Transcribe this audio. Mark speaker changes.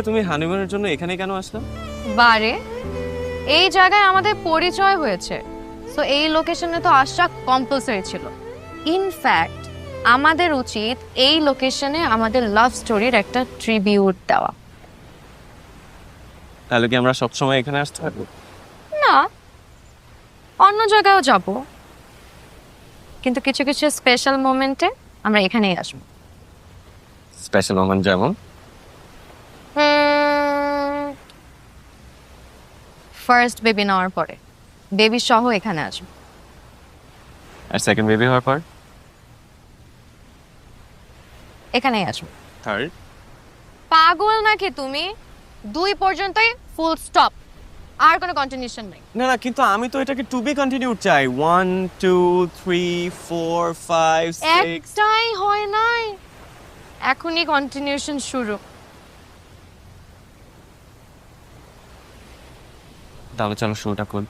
Speaker 1: তুমি হানিমুনের জন্য এখানে কেন আসলাম?
Speaker 2: বারে এই জায়গায় আমাদের পরিচয় হয়েছে, সো এই লোকেশনে তো আসা কম্পালসারি ছিল। ইনফ্যাক্ট আমাদের উচিত এই লোকেশনে আমাদের লাভ স্টোরির একটা ট্রিবিউট দেওয়া।
Speaker 1: তাহলে কি আমরা সবসময় এখানে আসতে পারবো?
Speaker 2: না, অন্য জায়গায়ও যাব, কিন্তু কিছু কিছু স্পেশাল মোমেন্টে আমরা এখানেই আসবো।
Speaker 1: স্পেশাল মোমেন্ট যেমন?
Speaker 2: ফার্স্ট বেবি নেওয়ার পরে বেবি সহ এখানে আসবো।
Speaker 1: আর সেকেন্ড বেবি হওয়ার পর?
Speaker 2: এখানেই আসবো।
Speaker 1: থার্ড?
Speaker 2: পাগল নাকি তুমি? 2 পর্যন্তই ফুল স্টপ, আর কোনো কন্টিনিউশন নাই।
Speaker 1: না না, কিন্তু আমি তো এটাকে টু বি কন্টিনিউড চাই। 1 2 3 4 5 6।
Speaker 2: একটাই হয় নাই, এখনই কন্টিনিউশন শুরু।
Speaker 1: তাহলে চলো শুরুটা করি।